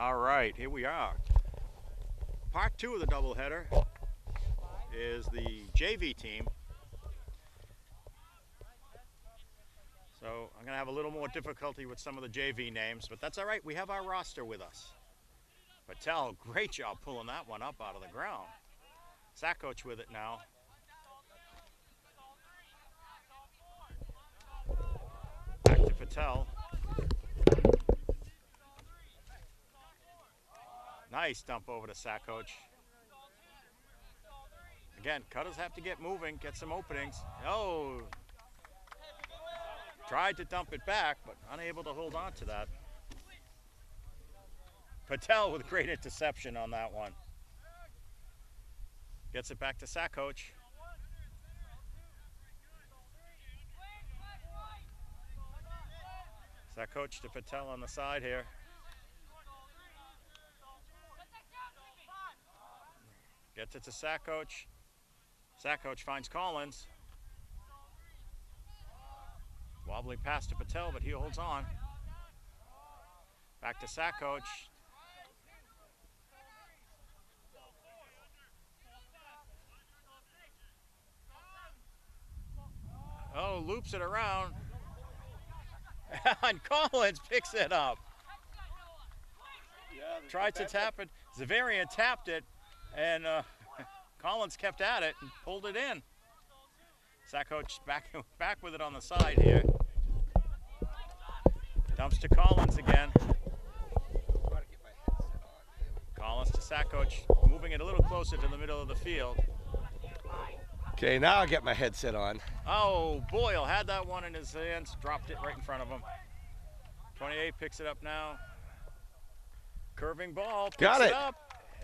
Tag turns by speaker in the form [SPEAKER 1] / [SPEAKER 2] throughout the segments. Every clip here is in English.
[SPEAKER 1] All right, here we are. Part 2 of the doubleheader is the JV team. So I'm going to have a little more difficulty with some of the JV names, but that's all right. We have our roster with us. Patel, great job pulling that one up out of the ground. Sakoch with it now. Back to Patel. Nice dump over to Sakoch. Again, cutters have to get moving, get some openings. Oh, tried to dump it back, but unable to hold on to that. Patel with great interception on that one. Gets it back to Sakoch. Sakoch to Patel on the side here. Gets it to Sakoch. Sakoch finds Collins. Wobbly pass to Patel, but he holds on. Back to Sakoch. Oh, loops it around. And Collins picks it up. Tried to tap it. Xaverian tapped it, and Collins kept at it and pulled it in. Sakoch back with it on the side here. Dumps to Collins again. Collins to Sakoch, moving it a little closer to the middle of the field.
[SPEAKER 2] Okay, now I'll get my headset on.
[SPEAKER 1] Oh, Boyle had that one in his hands, dropped it right in front of him. 28 picks it up now. Curving ball, picks it up,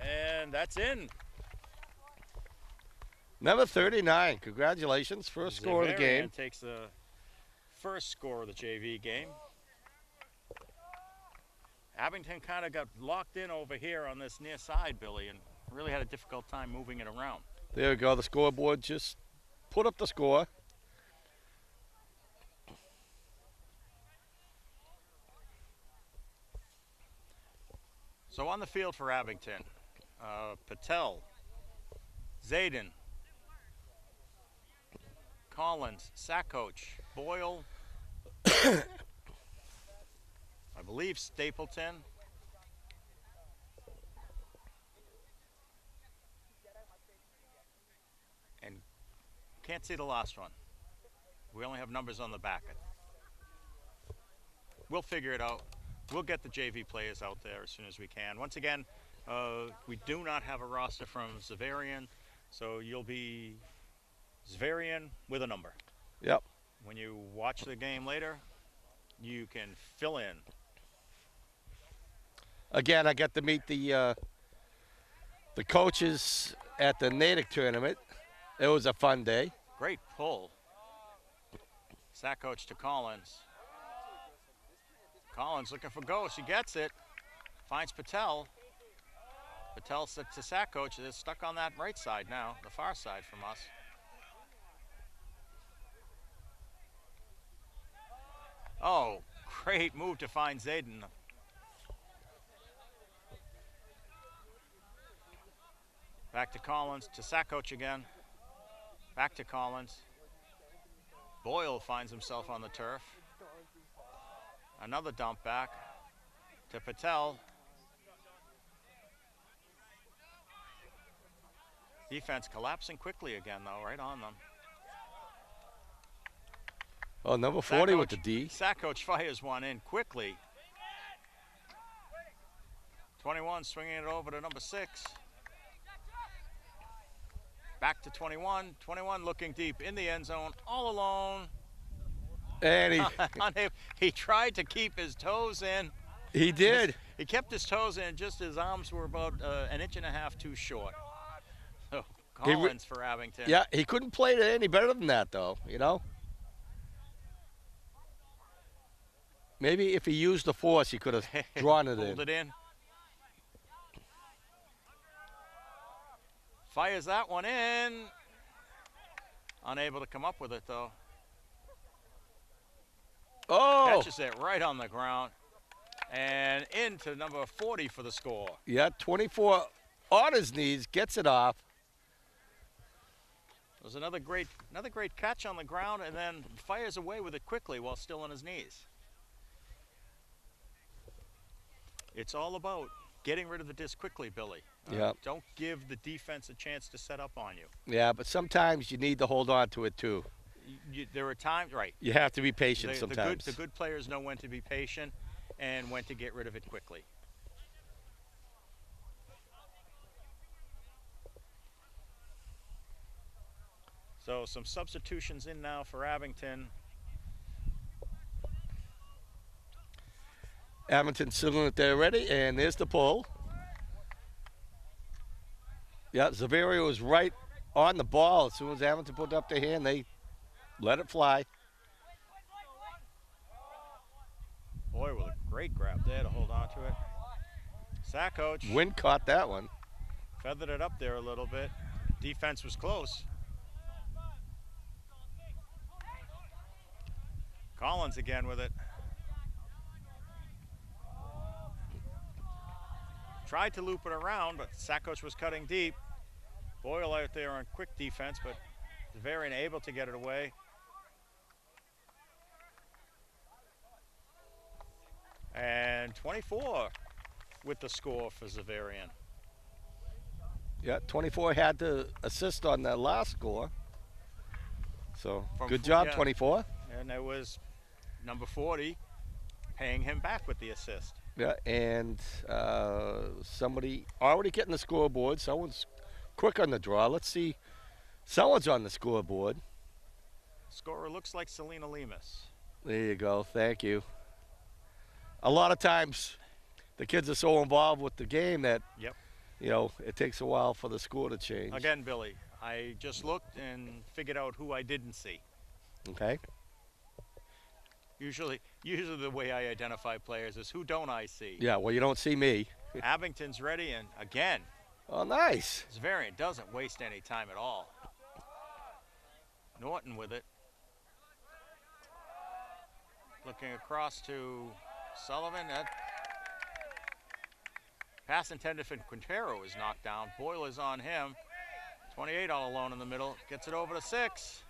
[SPEAKER 1] and that's in.
[SPEAKER 2] Number 39, congratulations, first score of the game.
[SPEAKER 1] Takes the first score of the JV game. Abington kind of got locked in over here on this near side, Billy, and really had a difficult time moving it around.
[SPEAKER 2] There we go, the scoreboard just put up the score.
[SPEAKER 1] So on the field for Abington, Patel, Zayden, Collins, Sakoch, Boyle, I believe Stapleton, and can't see the last one. We only have numbers on the back. We'll figure it out. We'll get the JV players out there as soon as we can. Once again, we do not have a roster from Xaverian, so you'll be Xaverian with a number.
[SPEAKER 2] Yep.
[SPEAKER 1] When you watch the game later, you can fill in.
[SPEAKER 2] Again, I got to meet the coaches at the Natick tournament. It was a fun day.
[SPEAKER 1] Great pull. Sakoch to Collins. Collins looking for ghosts. He gets it. Finds Patel. Patel sits to Sakoch. They're stuck on that right side now, the far side from us. Oh, great move to find Zayden. Back to Collins, to Sakoch again. Back to Collins. Boyle finds himself on the turf. Another dump back to Patel. Defense collapsing quickly again, though, right on them.
[SPEAKER 2] Oh, number 40
[SPEAKER 1] Sakoch,
[SPEAKER 2] with the D.
[SPEAKER 1] Sakoch fires one in quickly. 21 swinging it over to number 6. Back to 21. 21 looking deep in the end zone, all alone.
[SPEAKER 2] And
[SPEAKER 1] he tried to keep his toes in.
[SPEAKER 2] He did.
[SPEAKER 1] He kept his toes in, just his arms were about an inch and a half too short. So Collins for Abington.
[SPEAKER 2] Yeah, he couldn't play it any better than that, though, you know. Maybe if he used the force, he could have drawn it in.
[SPEAKER 1] Pulled it in. Fires that one in. Unable to come up with it, though.
[SPEAKER 2] Oh!
[SPEAKER 1] Catches it right on the ground. And into number 40 for the score.
[SPEAKER 2] Yeah, 24 on his knees, gets it off.
[SPEAKER 1] There's another great catch on the ground, and then fires away with it quickly while still on his knees. It's all about getting rid of the disc quickly, Billy.
[SPEAKER 2] Yeah.
[SPEAKER 1] Don't give the defense a chance to set up on you.
[SPEAKER 2] Yeah, but sometimes you need to hold on to it too.
[SPEAKER 1] There are times, right?
[SPEAKER 2] You have to be patient sometimes.
[SPEAKER 1] The good players know when to be patient and when to get rid of it quickly. So some substitutions in now for Abington.
[SPEAKER 2] Abington sitting it there ready, and there's the pull. Yeah, Xaverian was right on the ball. As soon as Abington put up their hand, they let it fly.
[SPEAKER 1] Boy, with a great grab there to hold on to it. Sack coach.
[SPEAKER 2] Wind caught that one.
[SPEAKER 1] Feathered it up there a little bit. Defense was close. Collins again with it. Tried to loop it around, but sack coach was cutting deep. Boyle out there on quick defense, but Xaverian able to get it away. And 24 with the score for Xaverian.
[SPEAKER 2] Yeah, 24 had to assist on that last score. So good job,
[SPEAKER 1] yeah.
[SPEAKER 2] 24.
[SPEAKER 1] And there was number 40 paying him back with the assist.
[SPEAKER 2] Yeah, and somebody already getting the scoreboard. Someone's quick on the draw. Let's see. Someone's on the scoreboard.
[SPEAKER 1] Scorer looks like Selena Lemus.
[SPEAKER 2] There you go. Thank you. A lot of times the kids are so involved with the game that,
[SPEAKER 1] Yep.
[SPEAKER 2] you know, it takes a while for the score to change.
[SPEAKER 1] Again, Billy, I just looked and figured out who I didn't see.
[SPEAKER 2] Okay.
[SPEAKER 1] Usually the way I identify players is who don't I see.
[SPEAKER 2] Yeah, well, you don't see me.
[SPEAKER 1] Abington's ready, and again,
[SPEAKER 2] Oh, nice.
[SPEAKER 1] Xaverian doesn't waste any time at all. Norton with it. Looking across to Sullivan. That pass intended for Quintero is knocked down. Boyle is on him. 28 all alone in the middle. Gets it over to 6.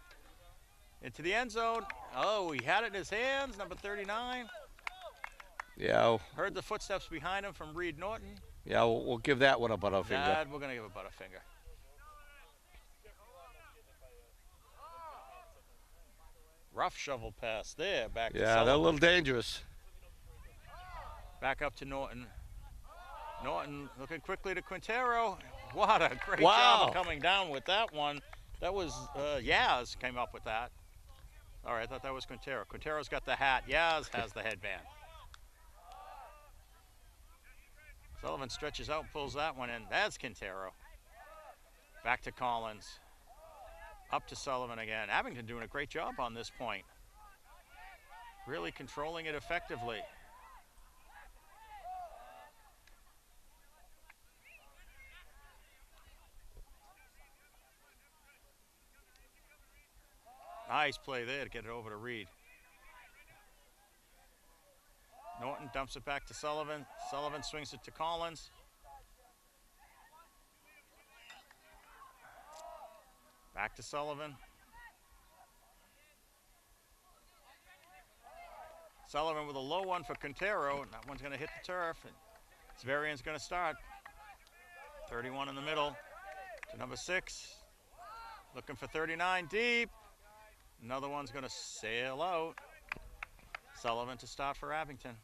[SPEAKER 1] Into the end zone. Oh, he had it in his hands, number 39.
[SPEAKER 2] Yeah.
[SPEAKER 1] Heard the footsteps behind him from Reed Norton.
[SPEAKER 2] Yeah, we'll give that one a butterfinger.
[SPEAKER 1] Dad, we're going to give a butterfinger. Rough shovel pass there, back to
[SPEAKER 2] Yeah,
[SPEAKER 1] Sullivan.
[SPEAKER 2] they're a little dangerous.
[SPEAKER 1] Back up to Norton. Norton looking quickly to Quintero. What a great
[SPEAKER 2] Wow.
[SPEAKER 1] job of coming down with that one. That was Yaz came up with that. All right, I thought that was Quintero. Quintero's got the hat. Yaz has the headband. Sullivan stretches out, pulls that one in. That's Quintero. Back to Collins. Up to Sullivan again. Abington doing a great job on this point. Really controlling it effectively. Nice play there to get it over to Reed. Norton dumps it back to Sullivan. Sullivan swings it to Collins. Back to Sullivan. Sullivan with a low one for Quintero, and that one's going to hit the turf. And Xaverian's going to start. 31 in the middle to number 6. Looking for 39 deep. Another one's going to sail out. Sullivan to start for Abington.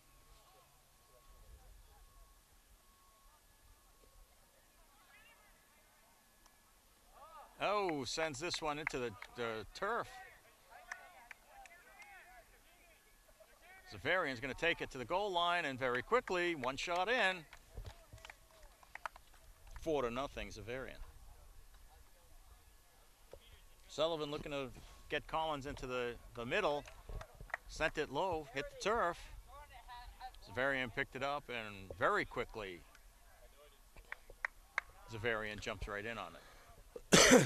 [SPEAKER 1] Oh, sends this one into the turf. Xaverian's going to take it to the goal line, and very quickly, one shot in. 4-0, Xaverian. Sullivan looking to get Collins into the middle. Sent it low, hit the turf. Xaverian picked it up, and very quickly, Xaverian jumps right in on it.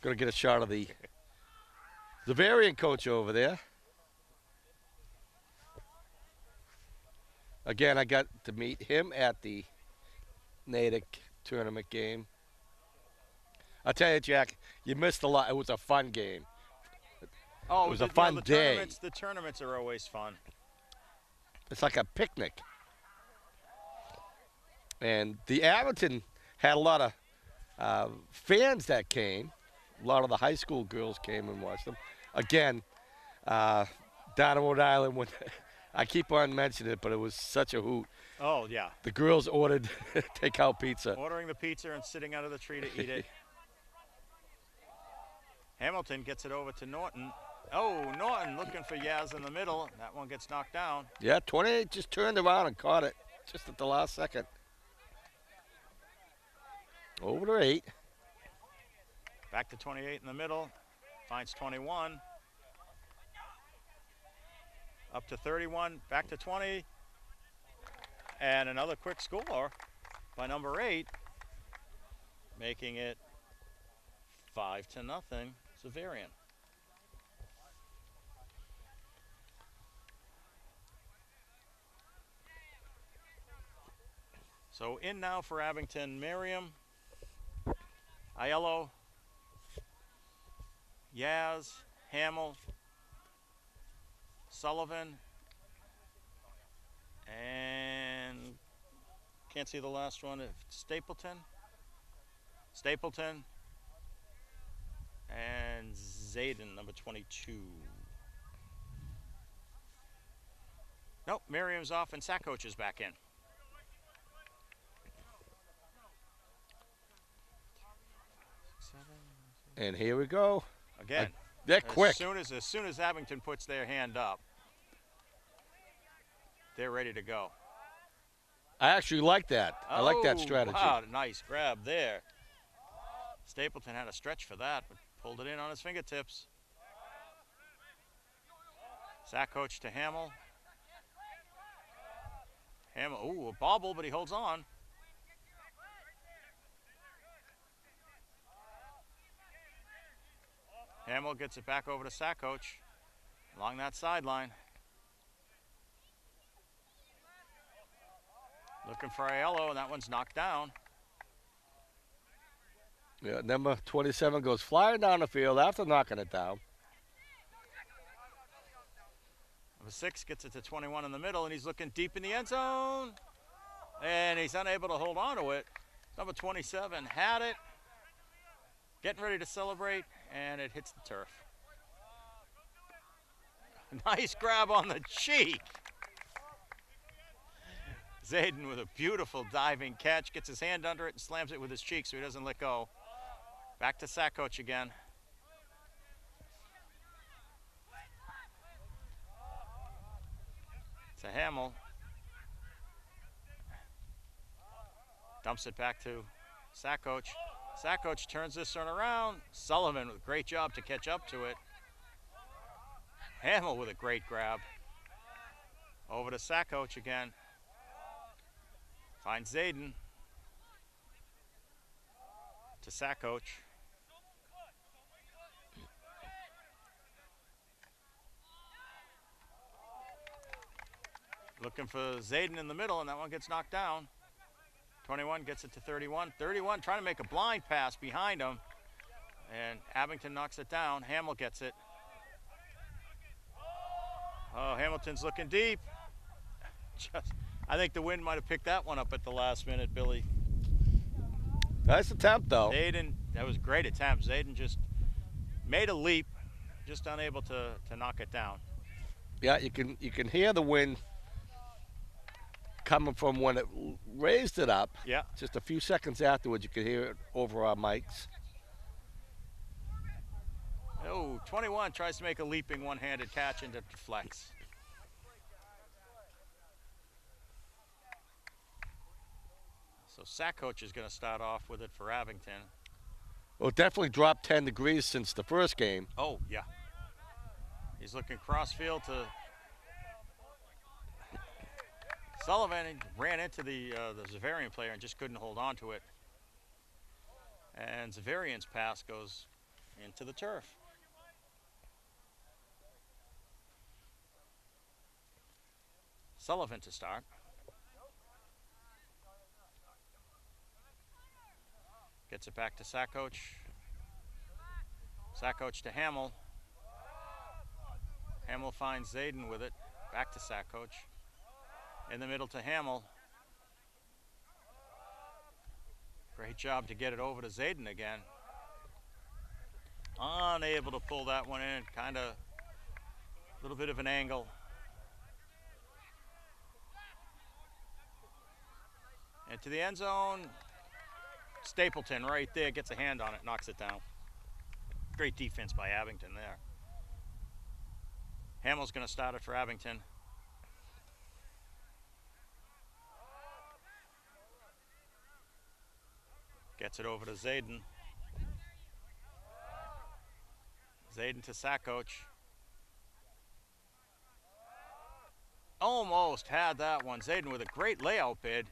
[SPEAKER 2] Going to get a shot of the Xaverian coach over there. Again, I got to meet him at the Natick tournament game. I'll tell you, Jack, you missed a lot. It was a fun game.
[SPEAKER 1] Oh,
[SPEAKER 2] it was a fun day.
[SPEAKER 1] The tournaments are always fun.
[SPEAKER 2] It's like a picnic. And the Abington had a lot of fans that came. A lot of the high school girls came and watched them. Again, down in Rhode Island, when I keep on mentioning it, but it was such a hoot.
[SPEAKER 1] Oh, yeah.
[SPEAKER 2] The girls ordered takeout pizza.
[SPEAKER 1] Ordering the pizza and sitting under the tree to eat it. Hamilton gets it over to Norton. Oh, Norton looking for Yaz in the middle. That one gets knocked down.
[SPEAKER 2] Yeah, 28 just turned around and caught it just at the last second. Over to 8.
[SPEAKER 1] Back to 28 in the middle. Finds 21. Up to 31. Back to 20. And another quick score by number 8. Making it 5-0. Xaverian. So in now for Abington, Miriam, Aiello, Yaz, Hamill, Sullivan, and can't see the last one, Stapleton, and Zayden, number 22. Nope, Miriam's off and Sackcoach is back in.
[SPEAKER 2] And here we go.
[SPEAKER 1] Again,
[SPEAKER 2] they're quick.
[SPEAKER 1] As soon as Abington puts their hand up, they're ready to go.
[SPEAKER 2] I actually like that. I like that strategy.
[SPEAKER 1] Wow, nice grab there. Stapleton had a stretch for that, but pulled it in on his fingertips. Sackcoach to Hamill. Hamill, ooh, a bobble, but he holds on. Hamill gets it back over to Sackcoach along that sideline. Looking for Aiello, and that one's knocked down.
[SPEAKER 2] Yeah, number 27 goes flying down the field after knocking it down.
[SPEAKER 1] Number 6 gets it to 21 in the middle, and he's looking deep in the end zone. And he's unable to hold on to it. Number 27 had it. Getting ready to celebrate, and it hits the turf. Nice grab on the cheek. Zayden with a beautiful diving catch, gets his hand under it and slams it with his cheek so he doesn't let go. Back to Sackcoach again. To Hamill. Dumps it back to Sackcoach. Sackcoach turns this one around. Sullivan with a great job to catch up to it. Hamill with a great grab. Over to Sackcoach again. Finds Zayden. To Sackcoach. Looking for Zayden in the middle, and that one gets knocked down. 21 gets it to 31. 31 trying to make a blind pass behind him. And Abington knocks it down. Hamill gets it. Oh, Hamilton's looking deep. I think the wind might have picked that one up at the last minute, Billy.
[SPEAKER 2] Nice attempt, though.
[SPEAKER 1] Zayden, that was a great attempt. Zayden just made a leap, just unable to knock it down.
[SPEAKER 2] Yeah, you can hear the wind coming from when it raised it up.
[SPEAKER 1] Yeah.
[SPEAKER 2] Just a few seconds afterwards, you could hear it over our mics.
[SPEAKER 1] Oh, 21 tries to make a leaping one-handed catch and it deflects. So Sackcoach is going to start off with it for Abington.
[SPEAKER 2] Well, it definitely dropped 10 degrees since the first game.
[SPEAKER 1] Oh, yeah. He's looking crossfield to Sullivan. He ran into the Xaverian player and just couldn't hold on to it. And Xaverian's pass goes into the turf. Sullivan to start. Gets it back to Sakoch. Sakoch to Hamill. Hamill finds Zayden with it. Back to Sakoch. In the middle to Hamill. Great job to get it over to Zayden again. Unable to pull that one in. Kind of a little bit of an angle. Into the end zone. Stapleton right there gets a hand on it, knocks it down. Great defense by Abington there. Hamill's going to start it for Abington. Gets it over to Zayden. Zayden to Sakoch. Almost had that one. Zayden with a great layout bid.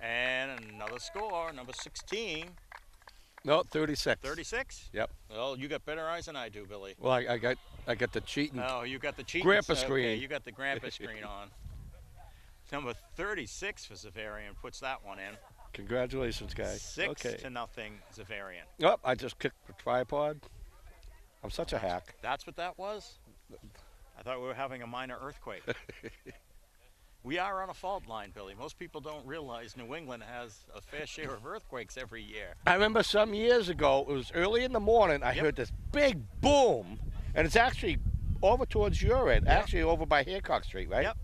[SPEAKER 1] And another score, number 16.
[SPEAKER 2] No, 36.
[SPEAKER 1] 36?
[SPEAKER 2] Yep.
[SPEAKER 1] Well, you got better eyes than I do, Billy.
[SPEAKER 2] Well, I got the cheating.
[SPEAKER 1] Oh, you got the cheating.
[SPEAKER 2] Grandpa
[SPEAKER 1] Okay,
[SPEAKER 2] screen.
[SPEAKER 1] you got the grandpa screen on. Number 36 for Xaverian puts that one in.
[SPEAKER 2] Congratulations, guys.
[SPEAKER 1] 6-0 Xaverian.
[SPEAKER 2] Oh, I just kicked the tripod. I'm such a hack.
[SPEAKER 1] That's what that was? I thought we were having a minor earthquake. We are on a fault line, Billy. Most people don't realize New England has a fair share of earthquakes every year.
[SPEAKER 2] I remember some years ago, it was early in the morning, I heard this big boom, and it's actually over towards your end, actually over by Hancock Street, right?
[SPEAKER 1] Yep.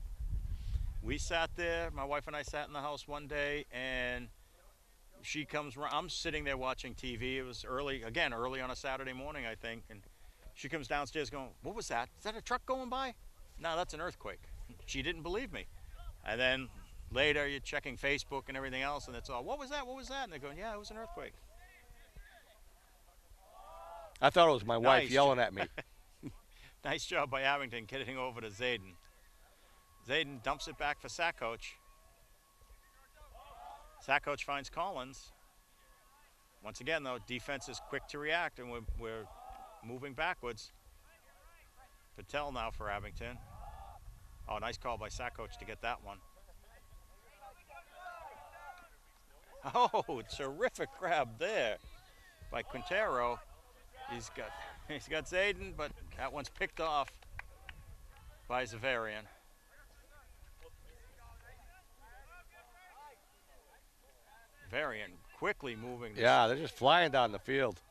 [SPEAKER 1] We sat there, my wife and I sat in the house one day, and she comes, I'm sitting there watching TV. It was early on a Saturday morning, I think, and she comes downstairs going, "What was that? Is that a truck going by?" "No, that's an earthquake." She didn't believe me. And then later you're checking Facebook and everything else, and it's all, "What was that? What was that?" And they're going, "Yeah, it was an earthquake."
[SPEAKER 2] I thought it was my wife yelling at me.
[SPEAKER 1] Nice job by Abington getting over to Zayden. Zayden dumps it back for Sakoch. Sakoch finds Collins. Once again, though, defense is quick to react, and we're moving backwards. Patel now for Abington. Oh, nice call by Sakoch to get that one. Oh, terrific grab there by Quintero. He's got Zayden, but that one's picked off by Xaverian. Xaverian quickly moving.
[SPEAKER 2] Yeah, they're just flying down the field.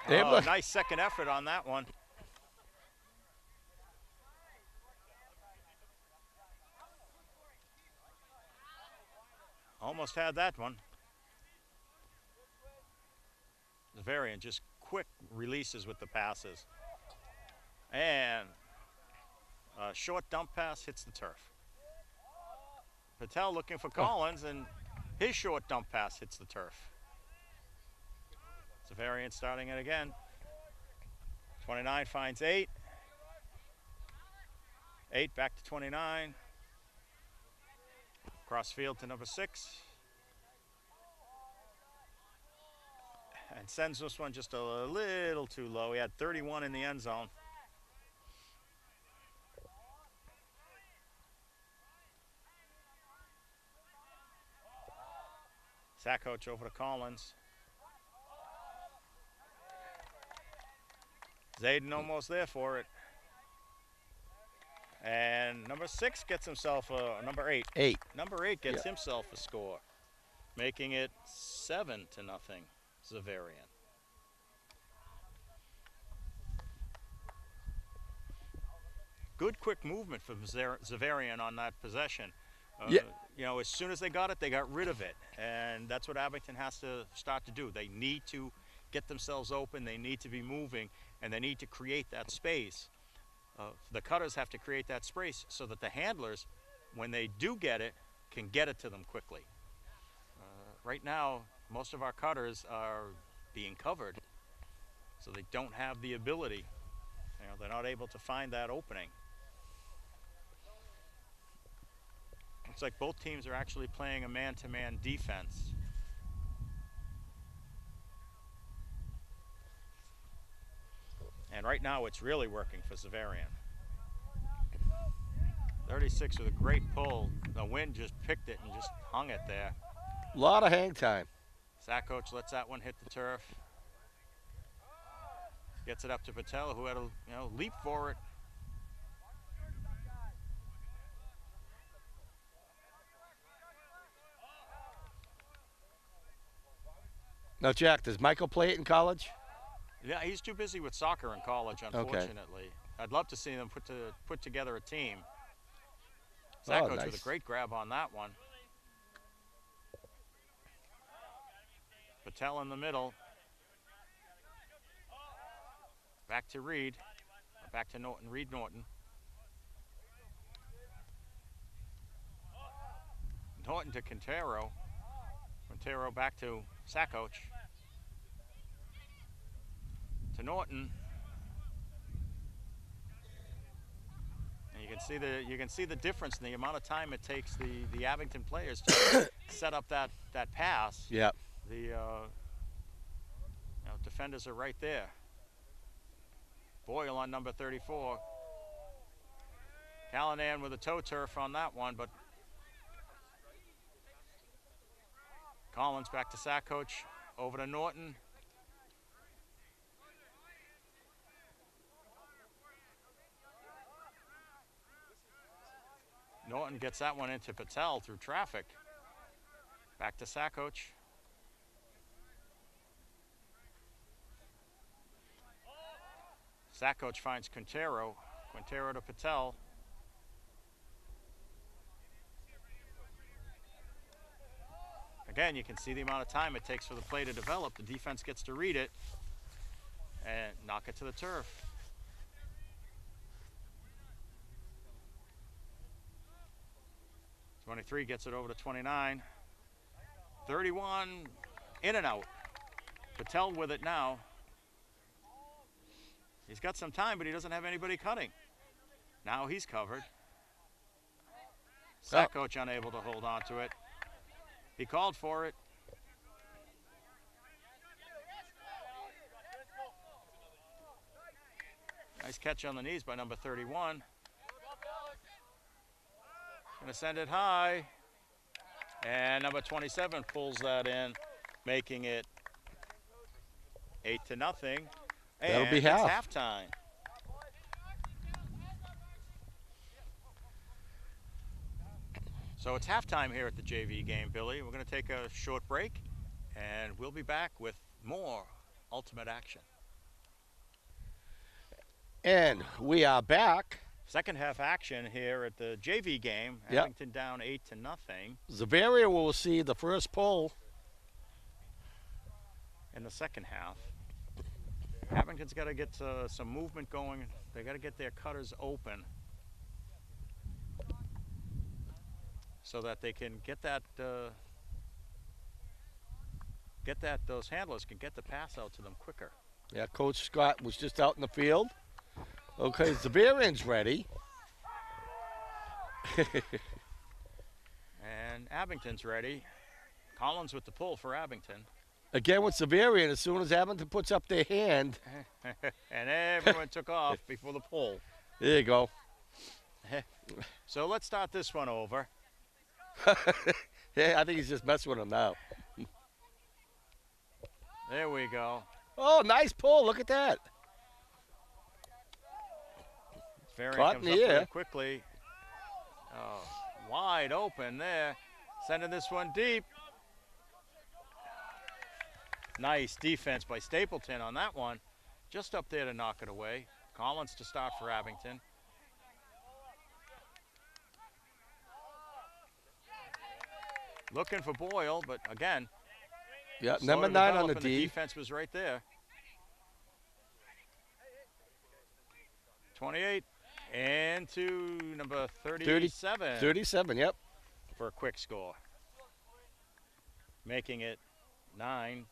[SPEAKER 1] Oh, nice second effort on that one. Almost had that one. Xaverian just quick releases with the passes. And a short dump pass hits the turf. Patel looking for Collins, and his short dump pass hits the turf. Xaverian starting it again. 29 finds 8. 8 back to 29. Cross field to number 6. And sends this one just a little too low. He had 31 in the end zone. Sakoch over to Collins. Zayden almost there for it. And number 6 gets himself a number 8.
[SPEAKER 2] 8.
[SPEAKER 1] Number 8 gets himself a score, making it 7-0 Xaverian. Good quick movement from Xaverian on that possession. You know, as soon as they got it, they got rid of it. And that's what Abington has to start to do. They need to get themselves open. They need to be moving, and they need to create that space. The cutters have to create that space so that the handlers, when they do get it, can get it to them quickly. Right now, most of our cutters are being covered, so they don't have the ability. You know, they're not able to find that opening. Looks like both teams are actually playing a man-to-man defense. And right now it's really working for Xaverian. 36 with a great pull. The wind just picked it and just hung it there.
[SPEAKER 2] A lot of hang time.
[SPEAKER 1] Sack coach lets that one hit the turf. Gets it up to Patel, who had to leap for it.
[SPEAKER 2] Now, Jack, does Michael play it in college?
[SPEAKER 1] Yeah, he's too busy with soccer in college, unfortunately. Okay. I'd love to see them put together a team. Sack coach with a great grab on that one. Patel in the middle. Back to Reed. Back to Norton. Reed Norton. Norton to Quintero. Quintero back to Sack coach. To Norton. And you can see the difference in the amount of time it takes the Abington players to set up that pass.
[SPEAKER 2] Yeah.
[SPEAKER 1] The defenders are right there. Boyle on number 34. Callanan with a toe turf on that one, but Collins back to Sack coach, over to Norton. Norton gets that one into Patel through traffic. Back to Sack coach. Sack coach finds Quintero. Quintero to Patel. Again, you can see the amount of time it takes for the play to develop. The defense gets to read it and knock it to the turf. '23 gets it over to 29. 31, in and out. Patel with it now. He's got some time, but he doesn't have anybody cutting. Now he's covered. Sack coach unable to hold on to it. He called for it. Nice catch on the knees by number 31. Gonna send it high. And number 27 pulls that in, making it 8-0.
[SPEAKER 2] That'll be half.
[SPEAKER 1] It's halftime. So it's halftime here at the JV game, Billy. We're going to take a short break, and we'll be back with more Ultimate action.
[SPEAKER 2] And we are back.
[SPEAKER 1] Second half action here at the JV game.
[SPEAKER 2] Yep.
[SPEAKER 1] Abington down 8-0.
[SPEAKER 2] Xaverian will see the first pull
[SPEAKER 1] In the second half. Abington's got to get some movement going. They got to get their cutters open so that they can get that those handlers can get the pass out to them quicker.
[SPEAKER 2] Yeah, Coach Scott was just out in the field. Okay, Xaverian's ready.
[SPEAKER 1] And Abington's ready. Collins with the pull for Abington.
[SPEAKER 2] Again with Xaverian, as soon as Abington puts up their hand.
[SPEAKER 1] And everyone took off before the pull.
[SPEAKER 2] There you go.
[SPEAKER 1] So let's start this one over.
[SPEAKER 2] Yeah, I think he's just messing with him now.
[SPEAKER 1] There we go.
[SPEAKER 2] Oh, nice pull. Look at that.
[SPEAKER 1] Xaverian
[SPEAKER 2] Caught
[SPEAKER 1] comes
[SPEAKER 2] in
[SPEAKER 1] up
[SPEAKER 2] the
[SPEAKER 1] with
[SPEAKER 2] air.
[SPEAKER 1] it quickly. Oh, wide open there. Sending this one deep. Nice defense by Stapleton on that one. Just up there to knock it away. Collins to start for Abington. Looking for Boyle, but again,
[SPEAKER 2] Yeah,
[SPEAKER 1] slow
[SPEAKER 2] number
[SPEAKER 1] to
[SPEAKER 2] 9 on
[SPEAKER 1] develop,
[SPEAKER 2] the
[SPEAKER 1] and
[SPEAKER 2] D.
[SPEAKER 1] The defense was right there. 28 and to number 37.
[SPEAKER 2] 37, yep.
[SPEAKER 1] For a quick score. Making it 9-0.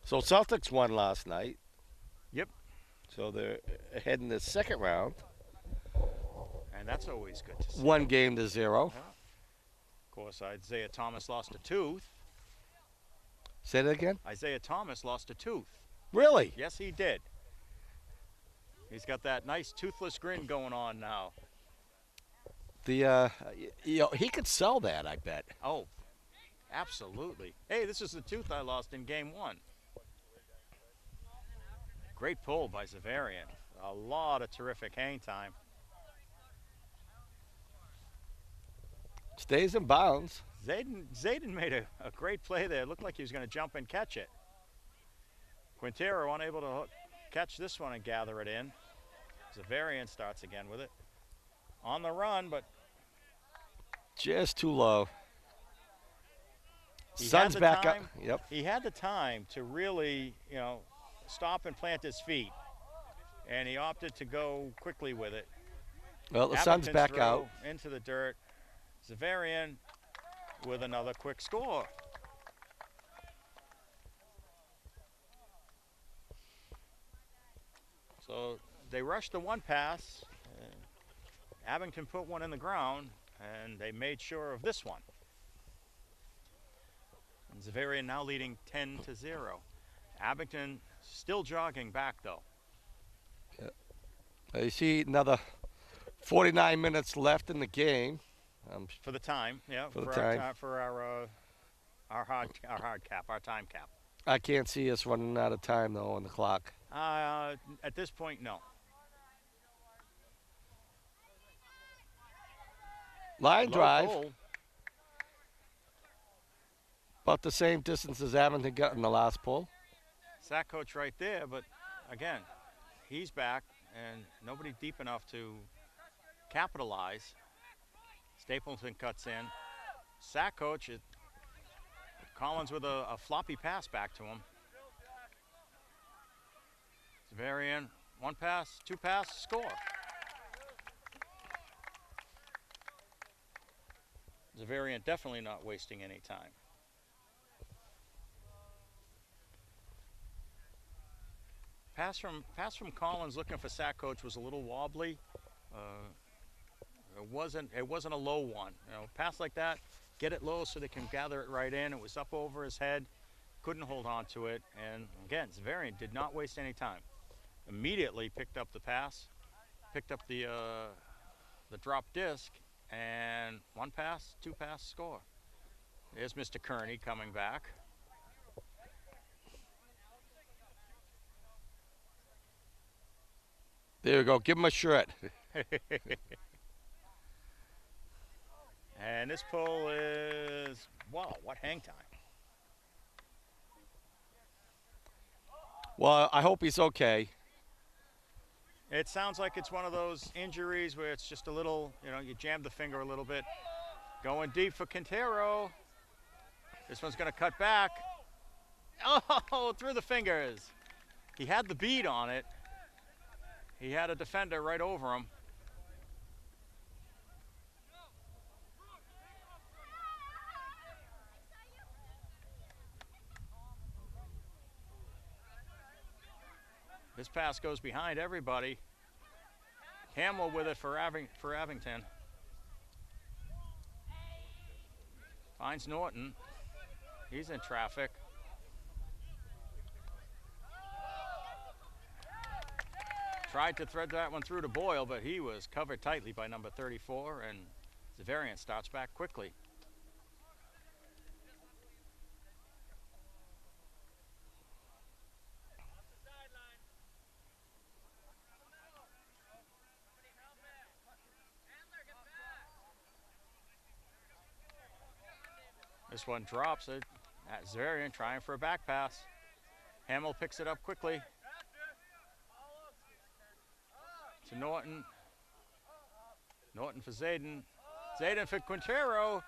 [SPEAKER 2] So Celtics won last night.
[SPEAKER 1] Yep.
[SPEAKER 2] So they're ahead in the second round.
[SPEAKER 1] And that's always good to see.
[SPEAKER 2] 1-0.
[SPEAKER 1] Of course, Isaiah Thomas lost a tooth.
[SPEAKER 2] Say that again?
[SPEAKER 1] Isaiah Thomas lost a tooth.
[SPEAKER 2] Really?
[SPEAKER 1] Yes, he did. He's got that nice toothless grin going on now.
[SPEAKER 2] He could sell that, I bet.
[SPEAKER 1] Oh, absolutely. Hey, this is the tooth I lost in game 1. Great pull by Xaverian. A lot of terrific hang time.
[SPEAKER 2] Stays in bounds.
[SPEAKER 1] Zayden made a great play there. It looked like he was going to jump and catch it. Quintero unable to catch this one and gather it in. Xaverian starts again with it. On the run, but
[SPEAKER 2] just too low.
[SPEAKER 1] He
[SPEAKER 2] Sun's
[SPEAKER 1] had the
[SPEAKER 2] back
[SPEAKER 1] time,
[SPEAKER 2] up. Yep.
[SPEAKER 1] He had the time to really, stop and plant his feet. And he opted to go quickly with it.
[SPEAKER 2] Well, the sun's
[SPEAKER 1] Abington's
[SPEAKER 2] back
[SPEAKER 1] throw
[SPEAKER 2] out.
[SPEAKER 1] into the dirt. Xaverian with another quick score. So they rushed the one pass. Abington put one in the ground, and they made sure of this one. And Xaverian now leading 10-0. Abington still jogging back, though.
[SPEAKER 2] You see another 49 minutes left in the game.
[SPEAKER 1] For the time, yeah.
[SPEAKER 2] For the time.
[SPEAKER 1] For our hard cap, our time cap.
[SPEAKER 2] I can't see us running out of time, though, on the clock.
[SPEAKER 1] At this point, no.
[SPEAKER 2] Line
[SPEAKER 1] Low
[SPEAKER 2] drive.
[SPEAKER 1] goal.
[SPEAKER 2] About the same distance as Abington got in the last pull.
[SPEAKER 1] Sack coach right there, but again, he's back and nobody deep enough to capitalize. Stapleton cuts in. Sack coach, Collins with a floppy pass back to him. Xaverian, one pass, two pass, score. Xaverian definitely not wasting any time. Pass from Collins looking for sack coach was a little wobbly. It wasn't a low one. Pass like that, get it low so they can gather it right in. It was up over his head, couldn't hold on to it, and again, Xaverian did not waste any time. Immediately picked up the pass, picked up the drop disc, and one pass, two pass, score. There's Mr. Kearney coming back.
[SPEAKER 2] There you go. Give him a shirt.
[SPEAKER 1] And this pull is, wow, what hang time.
[SPEAKER 2] Well, I hope he's okay.
[SPEAKER 1] It sounds like it's one of those injuries where it's just a little, you jam the finger a little bit. Going deep for Quintero. This one's going to cut back. Oh, through the fingers. He had the bead on it. He had a defender right over him. This pass goes behind everybody. Hamill with it for Abington. Finds Norton. He's in traffic. Tried to thread that one through to Boyle, but he was covered tightly by number 34, and Xaverian starts back quickly. This one drops it. Xaverian trying for a back pass. Hamill picks it up quickly. To Norton. Norton for Zayden. Zayden for Quintero.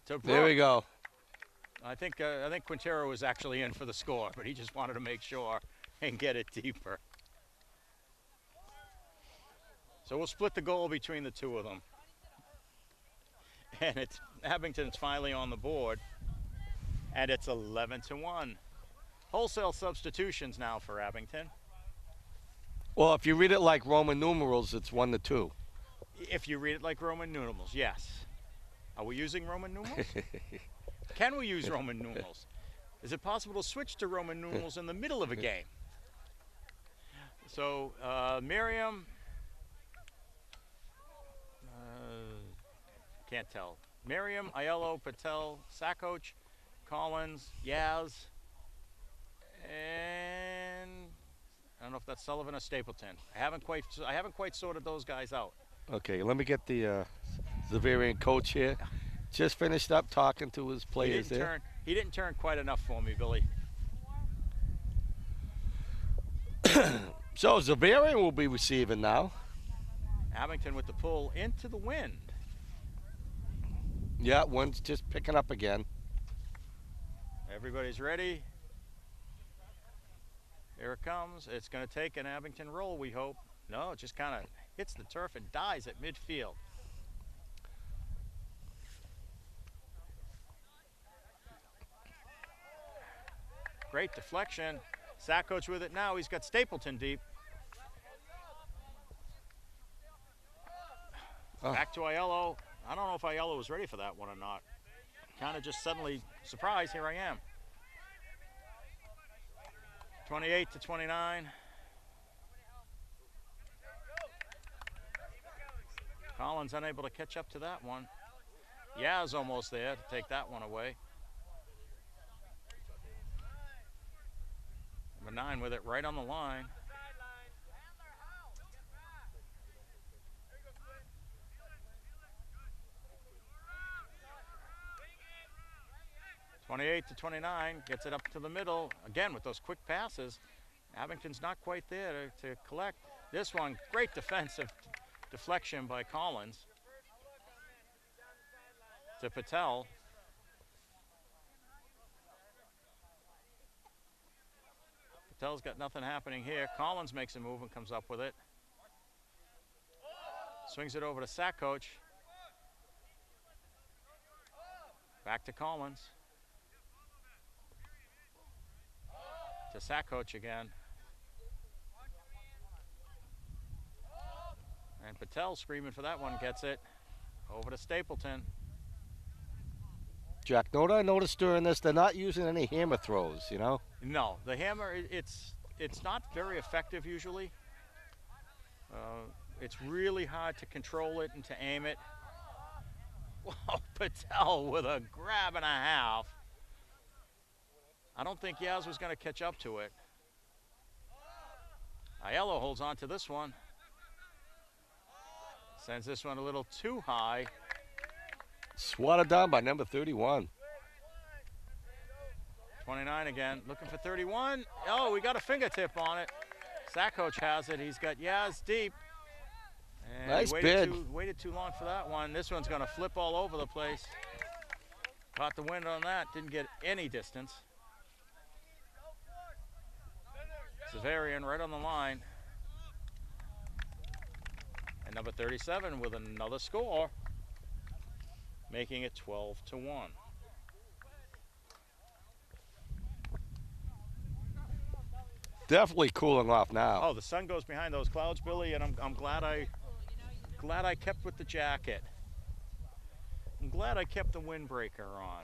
[SPEAKER 1] To Brooke.
[SPEAKER 2] There we go.
[SPEAKER 1] I think Quintero was actually in for the score, but he just wanted to make sure and get it deeper. So we'll split the goal between the two of them. And it's Abington's finally on the board. And it's 11-1. Wholesale substitutions now for Abington.
[SPEAKER 2] Well, if you read it like Roman numerals, it's 1-2.
[SPEAKER 1] If you read it like Roman numerals, yes. Are we using Roman numerals? Can we use Roman numerals? Is it possible to switch to Roman numerals in the middle of a game? So, Miriam, can't tell. Miriam, Aiello, Patel, Sakoch, Collins, Yaz, and I don't know if that's Sullivan or Stapleton. I haven't quite sorted those guys out.
[SPEAKER 2] Okay, let me get the Xaverian coach here. Just finished up talking to his players there.
[SPEAKER 1] He didn't turn quite enough for me, Billy.
[SPEAKER 2] So Xaverian will be receiving now.
[SPEAKER 1] Abington with the pull into the wind.
[SPEAKER 2] Yeah, one's just picking up again.
[SPEAKER 1] Everybody's ready. Here it comes. It's going to take an Abington roll, we hope. No, it just kind of hits the turf and dies at midfield. Great deflection. Sakoch with it now. He's got Stapleton deep. Back to Aiello. I don't know if Aiello was ready for that one or not. Kind of just suddenly, surprise, here I am. 28 to 29. Collins unable to catch up to that one. Yaz almost there to take that one away. Number 9 with it right on the line. (28 to 29) gets it up to the middle again with those quick passes. Abington's not quite there to collect this one. Great defensive deflection by Collins to Patel. Patel's got nothing happening here. Collins makes a move and comes up with it. Swings it over to Sakoch. Back to Collins. To Sakoch again. And Patel screaming for that one, gets it. Over to Stapleton.
[SPEAKER 2] Jack, know what I noticed during this? They're not using any hammer throws, you know?
[SPEAKER 1] No, the hammer, it's not very effective usually. It's really hard to control it and to aim it. Whoa, Patel with a grab and a half. I don't think Yaz was going to catch up to it. Aiello holds on to this one. Sends this one a little too high.
[SPEAKER 2] Swatted down by number 31.
[SPEAKER 1] 29 again, looking for 31. Oh, we got a fingertip on it. Sakoch has it. He's got Yaz deep. And
[SPEAKER 2] nice bid.
[SPEAKER 1] Waited too long for that one. This one's going to flip all over the place. Caught the wind on that. Didn't get any distance. Xaverian right on the line. And number 37 with another score, making it 12 to 1.
[SPEAKER 2] Definitely cooling off now.
[SPEAKER 1] Oh, the sun goes behind those clouds, Billy, and I'm glad I kept with the jacket. I'm glad I kept the windbreaker on.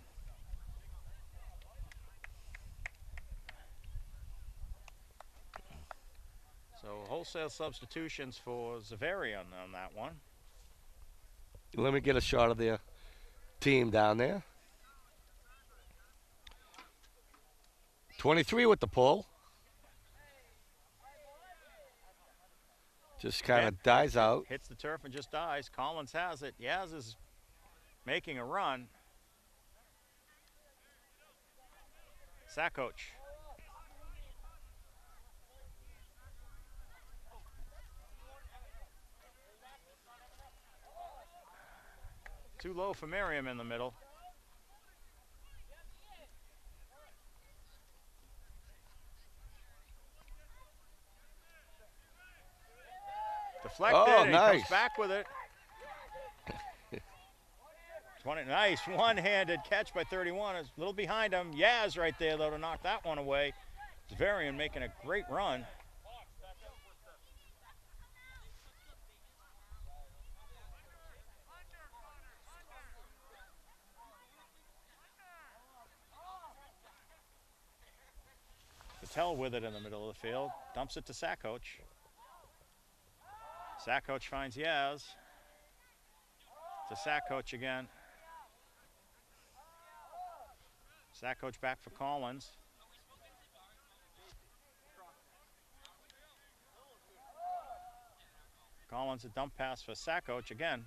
[SPEAKER 1] So wholesale substitutions for Xaverian on that one.
[SPEAKER 2] Let me get a shot of their team down there. 23 with the pull. Just kind of dies out.
[SPEAKER 1] Hits the turf and just dies. Collins has it. Yaz is making a run. Sakoch. Too low for Miriam in the middle. Deflected,
[SPEAKER 2] oh,
[SPEAKER 1] and
[SPEAKER 2] nice.
[SPEAKER 1] He comes back with it. 20, nice one-handed catch by 31. It's a little behind him. Yaz right there, though, to knock that one away. Xaverian making a great run. Patel with it in the middle of the field. Dumps it to Sakoch. Sakoch finds Yaz. To Sakoch again. Sakoch back for Collins. Collins a dump pass for Sakoch again.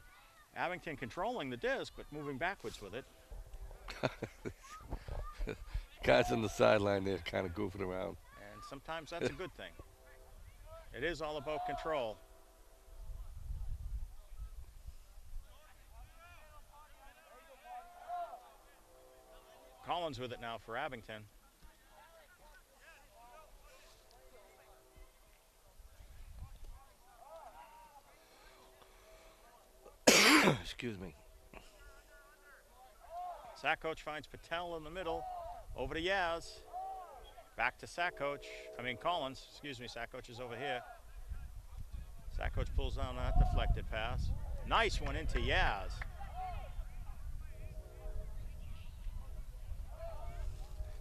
[SPEAKER 1] Abington controlling the disc, but moving backwards with it.
[SPEAKER 2] Guys on the sideline there kind of goofing around.
[SPEAKER 1] And sometimes that's a good thing. It is all about control. Collins with it now for Abington.
[SPEAKER 2] Excuse me.
[SPEAKER 1] Sakoch finds Patel in the middle. Over to Yaz. Back to Sakoch. Collins. Excuse me, Sakoch is over here. Sakoch pulls down that deflected pass. Nice one into Yaz.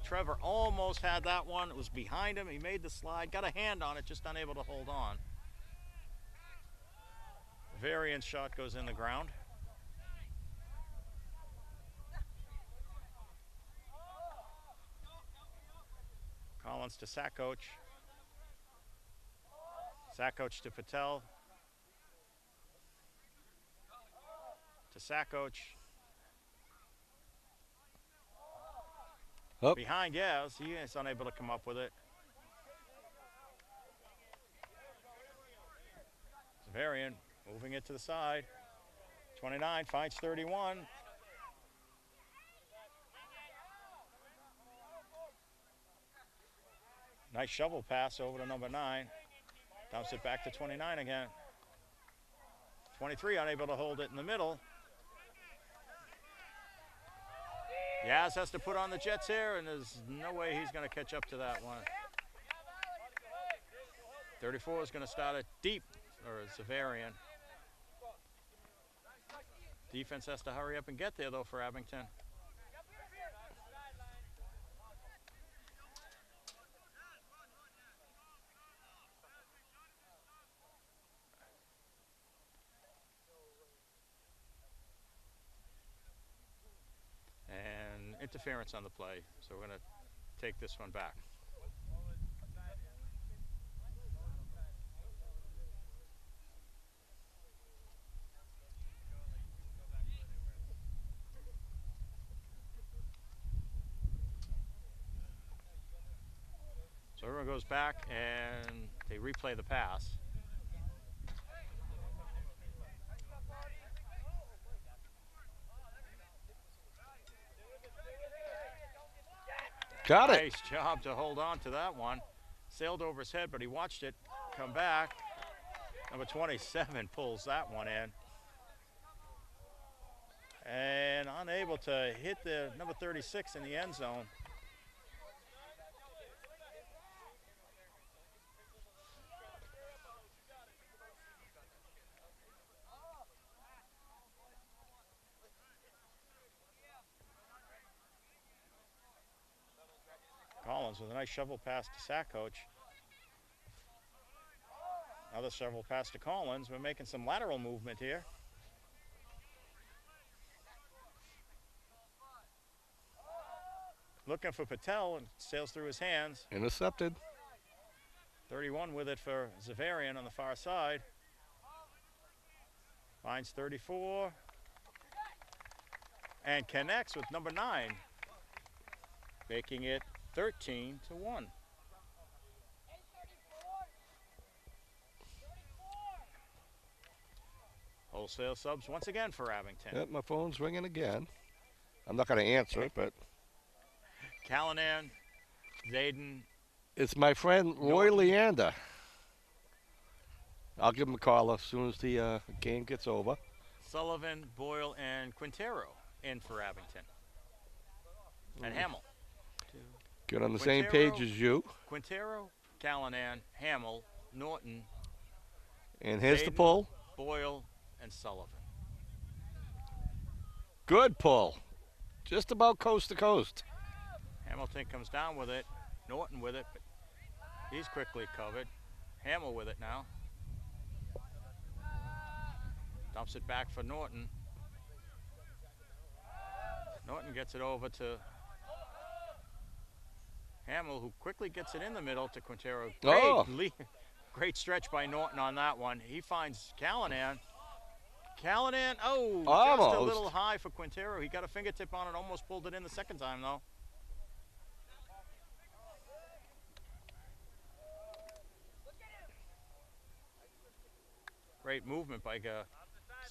[SPEAKER 1] Trevor almost had that one. It was behind him. He made the slide. Got a hand on it, just unable to hold on. Xaverian's shot goes in the ground. Collins to Sakoch. Sakoch to Patel. To Sakoch.
[SPEAKER 2] Oh.
[SPEAKER 1] Behind Yaz. He is unable to come up with it. Xaverian moving it to the side. 29 finds 31. Nice shovel pass over to number 9. Dumps it back to 29 again. 23 unable to hold it in the middle. Yaz has to put on the Jets here, and there's no way he's going to catch up to that one. 34 is going to start it deep for Xaverian. Defense has to hurry up and get there, though, for Abington. And interference on the play, so we're going to take this one back. So everyone goes back and they replay the pass.
[SPEAKER 2] Got it.
[SPEAKER 1] Nice job to hold on to that one. Sailed over his head, but he watched it come back. Number 27 pulls that one in. And unable to hit the number 36 in the end zone. Collins with a nice shovel pass to Sakoch. Another shovel pass to Collins. We're making some lateral movement here. Looking for Patel and sails through his hands.
[SPEAKER 2] Intercepted.
[SPEAKER 1] 31 with it for Xaverian on the far side. Finds 34. And connects with number 9. Making it 13-1. Wholesale subs once again for Abington.
[SPEAKER 2] Yep, my phone's ringing again. I'm not going to answer it, but
[SPEAKER 1] Callanan, Zayden.
[SPEAKER 2] it's my friend Roy Leander. I'll give him a call as soon as the game gets over.
[SPEAKER 1] Sullivan, Boyle, and Quintero in for Abington. And Hamill.
[SPEAKER 2] Good on the same page as you.
[SPEAKER 1] Quintero, Callanan, Hamill, Norton.
[SPEAKER 2] And here's
[SPEAKER 1] Zayden,
[SPEAKER 2] the pull.
[SPEAKER 1] Boyle, and Sullivan.
[SPEAKER 2] Good pull. Just about coast to coast.
[SPEAKER 1] Hamilton comes down with it. Norton with it. But He's quickly covered. Hamill with it now. Dumps it back for Norton. Norton gets it over to Hamill, who quickly gets it in the middle to Quintero. Great stretch by Norton on that one. He finds Callanan. Callanan, just a little high for Quintero. He got a fingertip on it, almost pulled it in the second time, though. Great movement by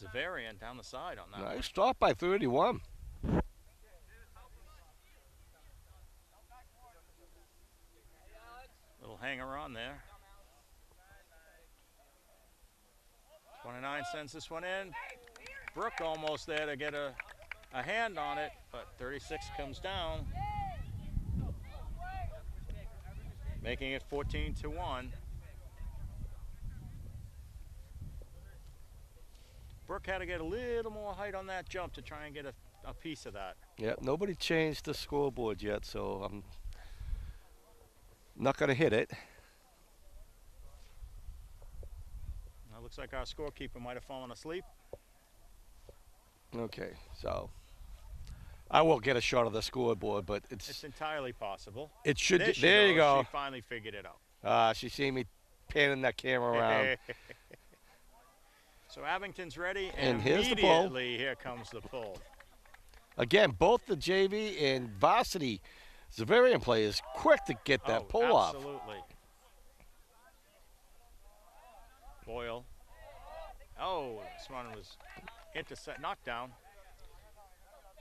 [SPEAKER 1] Xaverian down the side on that.
[SPEAKER 2] Nice stop by 31.
[SPEAKER 1] Little hanger on there. 29 sends this one in. Brooke almost there to get a hand on it, but 36 comes down, making it 14-1. Brooke had to get a little more height on that jump to try and get a piece of that.
[SPEAKER 2] Yeah, nobody changed the scoreboard yet, so I'm not going to hit it.
[SPEAKER 1] Now, looks like our scorekeeper might have fallen asleep.
[SPEAKER 2] Okay, so I will get a shot of the scoreboard, but it's
[SPEAKER 1] entirely possible.
[SPEAKER 2] It should. There you go.
[SPEAKER 1] She finally figured it out.
[SPEAKER 2] She seen me panning that camera around.
[SPEAKER 1] So Abington's ready, and
[SPEAKER 2] here's the pull.
[SPEAKER 1] Immediately here comes the pull.
[SPEAKER 2] Again, both the JV and Varsity Xaverian players quick to get that pull off.
[SPEAKER 1] Absolutely. Boyle. Oh, this one was knocked down.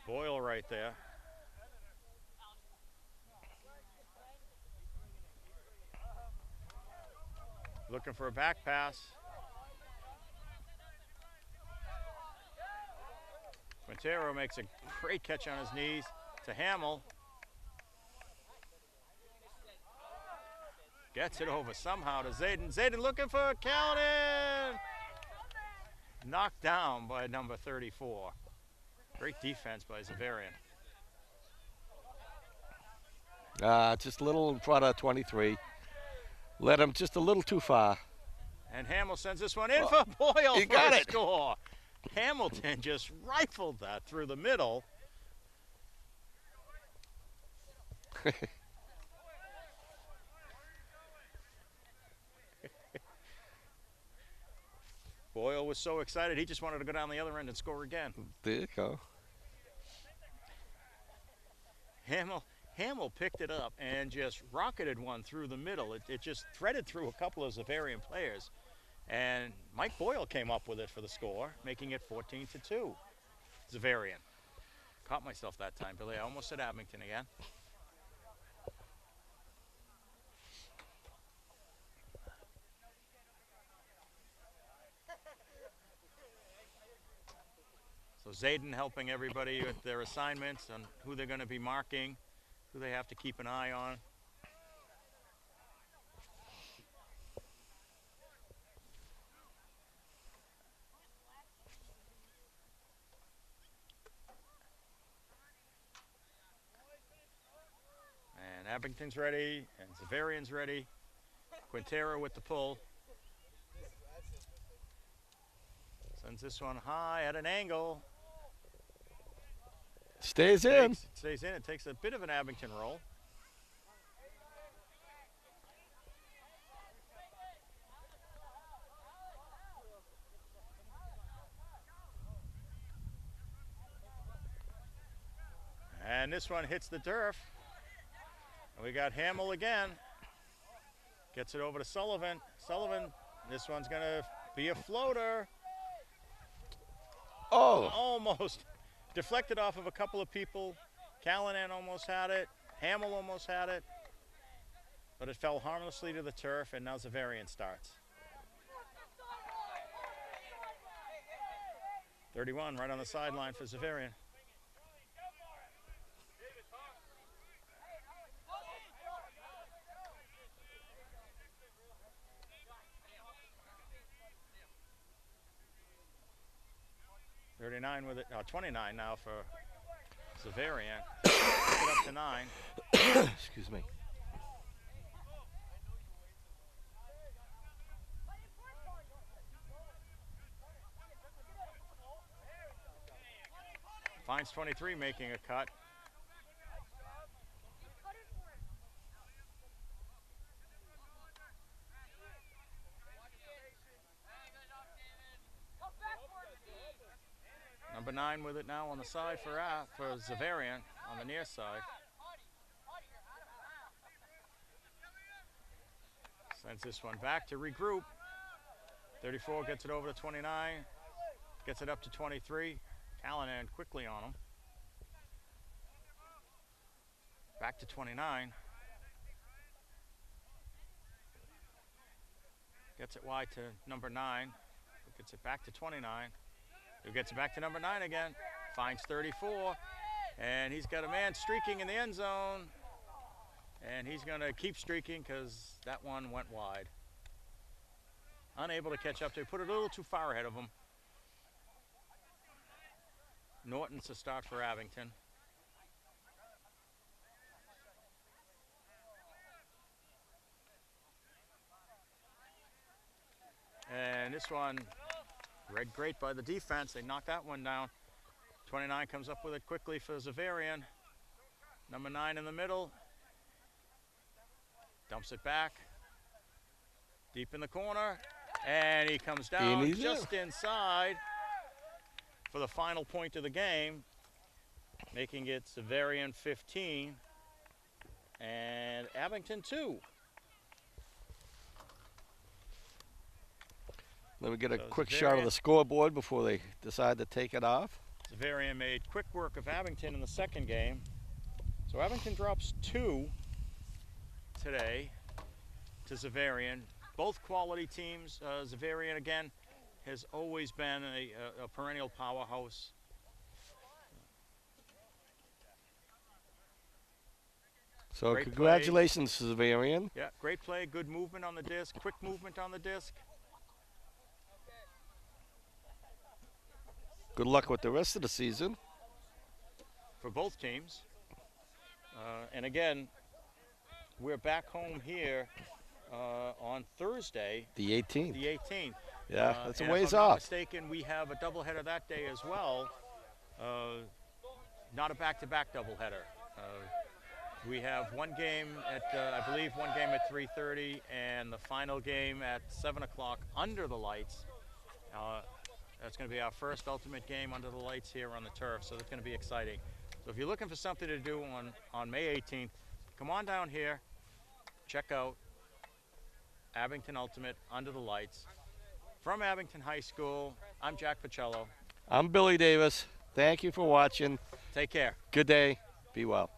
[SPEAKER 1] Boyle right there. Looking for a back pass. Quintero makes a great catch on his knees to Hamill. Gets it over somehow to Zayden. Zayden looking for Callanan. Knocked down by number 34. Great defense by Xaverian.
[SPEAKER 2] Just a little in front of 23. Led him just a little too far.
[SPEAKER 1] And Hamill sends this one in for Boyle
[SPEAKER 2] he got it.
[SPEAKER 1] Score. Hamilton just rifled that through the middle. Boyle was so excited, he just wanted to go down the other end and score again.
[SPEAKER 2] There you go.
[SPEAKER 1] Hamill picked it up and just rocketed one through the middle. It just threaded through a couple of Xaverian players. And Mike Boyle came up with it for the score, making it 14-2. Xaverian. Caught myself that time, Billy. I almost said Abington again. So Zayden helping everybody with their assignments on who they're going to be marking, who they have to keep an eye on. And Abington's ready, and Xaverian's ready. Quintero with the pull. Sends this one high at an angle.
[SPEAKER 2] Stays in.
[SPEAKER 1] Stays in. It takes a bit of an Abington roll. And this one hits the turf. And we got Hamill again. Gets it over to Sullivan. Sullivan, this one's going to be a floater.
[SPEAKER 2] Oh.
[SPEAKER 1] Almost. Deflected off of a couple of people. Callanan almost had it. Hamill almost had it. But it fell harmlessly to the turf, and now Xaverian starts. 31 right on the sideline for Xaverian. With it, 29 now for Xaverian. Pick it up to 9.
[SPEAKER 2] Excuse me.
[SPEAKER 1] finds 23 making a cut. Number 9 with it now on the side for Xaverian on the near side. Sends this one back to regroup. 34 gets it over to 29. Gets it up to 23. Callanan quickly on him. Back to 29. Gets it wide to number 9. Gets it back to 29. Who gets it back to number 9 again. Finds 34. And he's got a man streaking in the end zone. And he's going to keep streaking because that one went wide. Unable to catch up to. Put it a little too far ahead of him. Norton's to start for Abington. And this one read great by the defense. They knocked that one down. 29 comes up with it quickly for Xaverian. Number 9 in the middle. Dumps it back. Deep in the corner. And he comes down just inside for the final point of the game, making it Xaverian 15 and Abington 2.
[SPEAKER 2] Let me get a quick shot of the scoreboard before they decide to take it off.
[SPEAKER 1] Xaverian made quick work of Abington in the second game. So Abington drops 2 today to Xaverian. Both quality teams. Xaverian, again, has always been a perennial powerhouse.
[SPEAKER 2] So congratulations to Xaverian.
[SPEAKER 1] Yeah, great play, good movement on the disc, quick movement on the disc.
[SPEAKER 2] Good luck with the rest of the season.
[SPEAKER 1] For both teams. And again, we're back home here on Thursday.
[SPEAKER 2] The 18th.
[SPEAKER 1] The 18th.
[SPEAKER 2] Yeah, that's a
[SPEAKER 1] if
[SPEAKER 2] ways
[SPEAKER 1] I'm not
[SPEAKER 2] off.
[SPEAKER 1] mistaken, we have a doubleheader that day as well. Not a back-to-back doubleheader. We have one game at, I believe, one game at 3:30, and the final game at 7 o'clock under the lights. That's going to be our first Ultimate game under the lights here on the turf, so that's going to be exciting. So if you're looking for something to do on May 18th, come on down here, check out Abington Ultimate under the lights. From Abington High School, I'm Jack Pacello.
[SPEAKER 2] I'm Billy Davis. Thank you for watching.
[SPEAKER 1] Take care.
[SPEAKER 2] Good day. Be well.